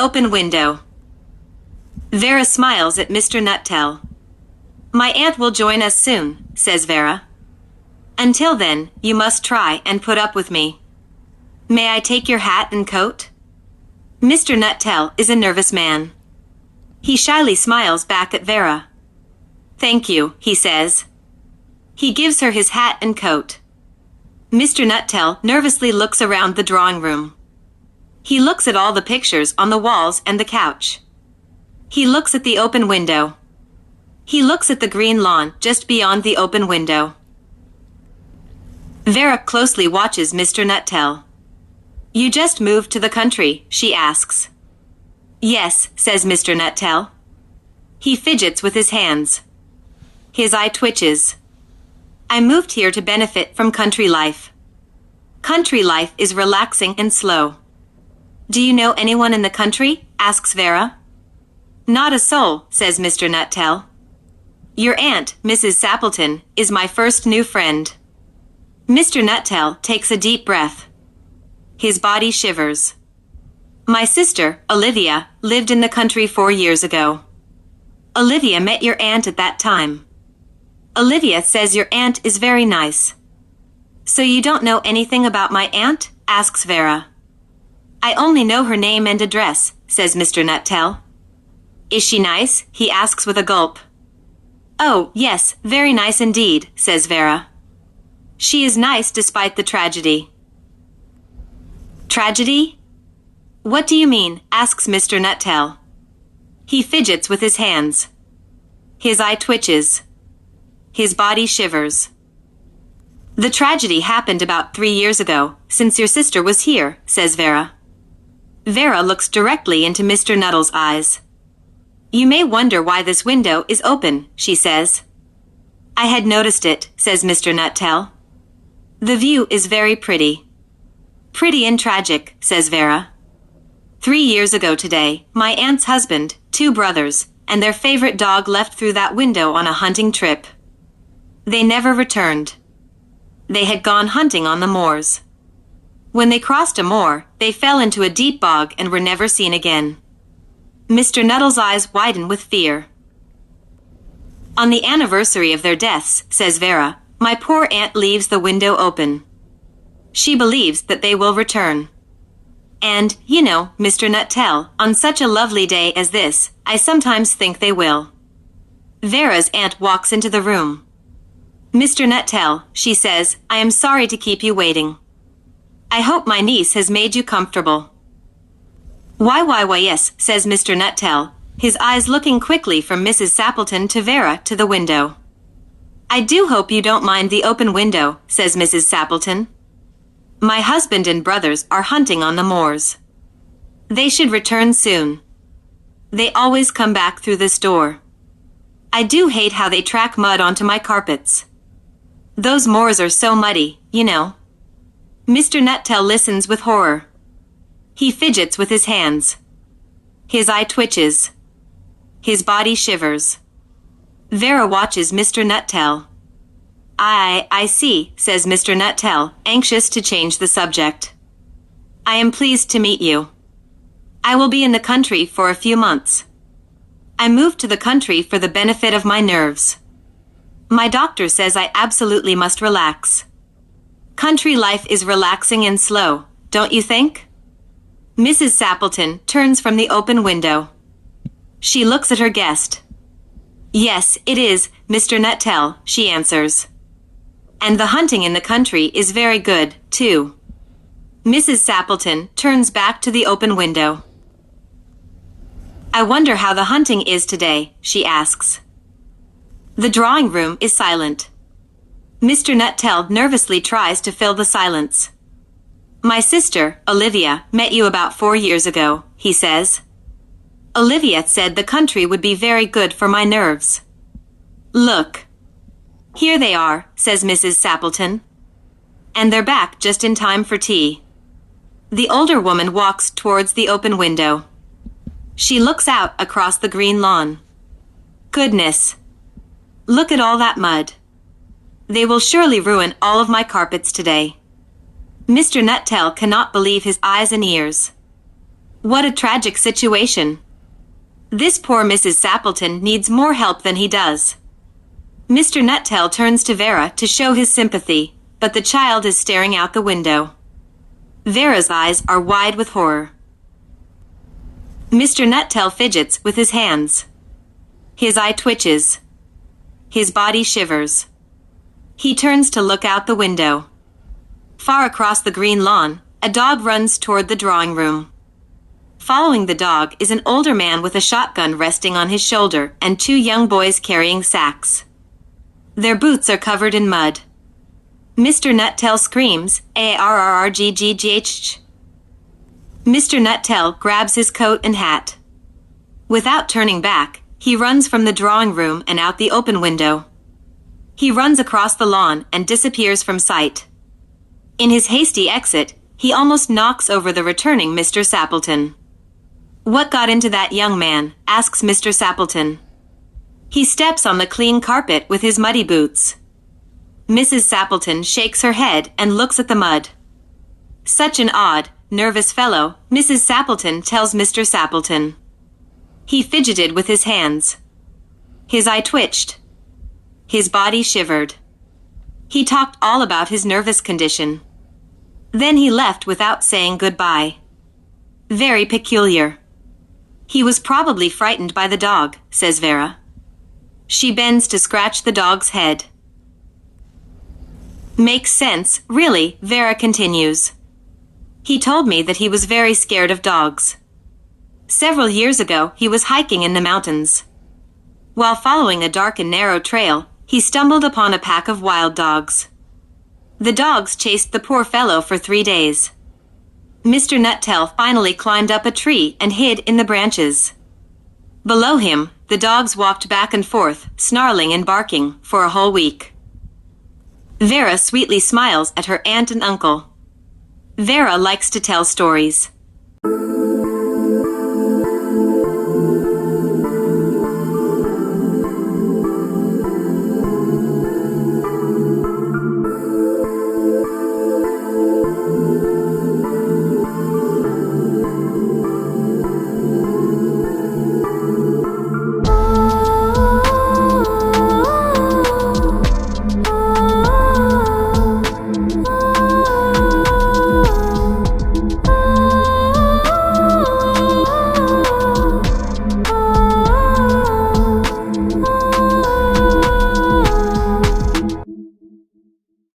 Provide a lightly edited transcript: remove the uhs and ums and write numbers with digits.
open window. Vera smiles at Mr. Nuttel. My aunt will join us soon, says Vera. Until then, you must try and put up with me. May I take your hat and coat? Mr. Nuttel is a nervous man. He shyly smiles back at Vera. Thank you, he says. He gives her his hat and coat. Mr. Nuttel nervously looks around the drawing room. He looks at all the pictures on the walls and the couch. He looks at the open window. He looks at the green lawn just beyond the open window. Vera closely watches Mr. Nuttel. You just moved to the country, she asks. Yes, says Mr. Nuttel. He fidgets with his hands. His eye twitches. I moved here to benefit from country life. Country life is relaxing and slow. Do you know anyone in the country? Asks Vera. Not a soul, says Mr. Nuttel. Your aunt, Mrs. Sappleton, is my first new friend. Mr. Nuttel takes a deep breath. His body shivers. My sister, Olivia, lived in the country 4 years ago. Olivia met your aunt at that time. Olivia says your aunt is very nice. So you don't know anything about my aunt? Asks Vera. I only know her name and address, says Mr. Nuttel. Is she nice? He asks with a gulp. Oh, yes, very nice indeed, says Vera. She is nice despite the tragedy. Tragedy? What do you mean? Asks Mr. Nuttel. He fidgets with his hands. His eye twitches. His body shivers. The tragedy happened about 3 years ago, since your sister was here, says Vera. Vera looks directly into Mr. Nuttel's eyes. You may wonder why this window is open, she says. I had noticed it, says Mr. Nuttel. The view is very pretty. Pretty and tragic, says Vera. 3 years ago today, my aunt's husband, 2 brothers, and their favorite dog left through that window on a hunting trip. They never returned. They had gone hunting on the moors. When they crossed a moor, they fell into a deep bog and were never seen again. Mr. Nuttel's eyes widen with fear. On the anniversary of their deaths, says Vera, my poor aunt leaves the window open. She believes that they will return. And, you know, Mr. Nuttel, on such a lovely day as this, I sometimes think they will. Vera's aunt walks into the room. Mr. Nuttel, she says, I am sorry to keep you waiting. I hope my niece has made you comfortable. Why, yes, says Mr. Nuttel, his eyes looking quickly from Mrs. Sappleton to Vera to the window. I do hope you don't mind the open window, says Mrs. Sappleton. My husband and brothers are hunting on the moors. They should return soon. They always come back through this door. I do hate how they track mud onto my carpets. Those moors are so muddy, you know. Mr. Nuttel listens with horror. He fidgets with his hands. His eye twitches. His body shivers. Vera watches Mr. Nuttel. I see, says Mr. Nuttel, anxious to change the subject. I am pleased to meet you. I will be in the country for a few months. I moved to the country for the benefit of my nerves. My doctor says I absolutely must relax. Country life is relaxing and slow, don't you think? Mrs. Sappleton turns from the open window. She looks at her guest. Yes, it is, Mr. Nuttel, she answers. And the hunting in the country is very good, too. Mrs. Sappleton turns back to the open window. I wonder how the hunting is today, she asks. The drawing room is silent. Mr. Nuttel nervously tries to fill the silence. My sister, Olivia, met you about 4 years ago, he says. Olivia said the country would be very good for my nerves. Look. Here they are, says Mrs. Sappleton. And they're back just in time for tea. The older woman walks towards the open window. She looks out across the green lawn. Goodness. Look at all that mud. They will surely ruin all of my carpets today. Mr. Nuttel cannot believe his eyes and ears. What a tragic situation. This poor Mrs. Sappleton needs more help than he does. Mr. Nuttel turns to Vera to show his sympathy, but the child is staring out the window. Vera's eyes are wide with horror. Mr. Nuttel fidgets with his hands. His eye twitches. His body shivers. He turns to look out the window. Far across the green lawn, a dog runs toward the drawing room. Following the dog is an older man with a shotgun resting on his shoulder and two young boys carrying sacks. Their boots are covered in mud. Mr. Nuttel screams, "Arrrrgggh." Mr. Nuttel grabs his coat and hat. Without turning back, he runs from the drawing room and out the open window. He runs across the lawn and disappears from sight. In his hasty exit, he almost knocks over the returning Mr. Sappleton. "What got into that young man?" asks Mr. Sappleton. He steps on the clean carpet with his muddy boots. Mrs. Sappleton shakes her head and looks at the mud. "Such an odd, nervous fellow," Mrs. Sappleton tells Mr. Sappleton. He fidgeted with his hands. His eye twitched. His body shivered. He talked all about his nervous condition. Then he left without saying goodbye. Very peculiar. "He was probably frightened by the dog," says Vera. She bends to scratch the dog's head. "Makes sense, really," Vera continues. "He told me that he was very scared of dogs. Several years ago, he was hiking in the mountains. While following a dark and narrow trail, he stumbled upon a pack of wild dogs. The dogs chased the poor fellow for 3 days. Mr. Nuttel finally climbed up a tree and hid in the branches. Below him, the dogs walked back and forth, snarling and barking, for a whole week." Vera sweetly smiles at her aunt and uncle. Vera likes to tell stories.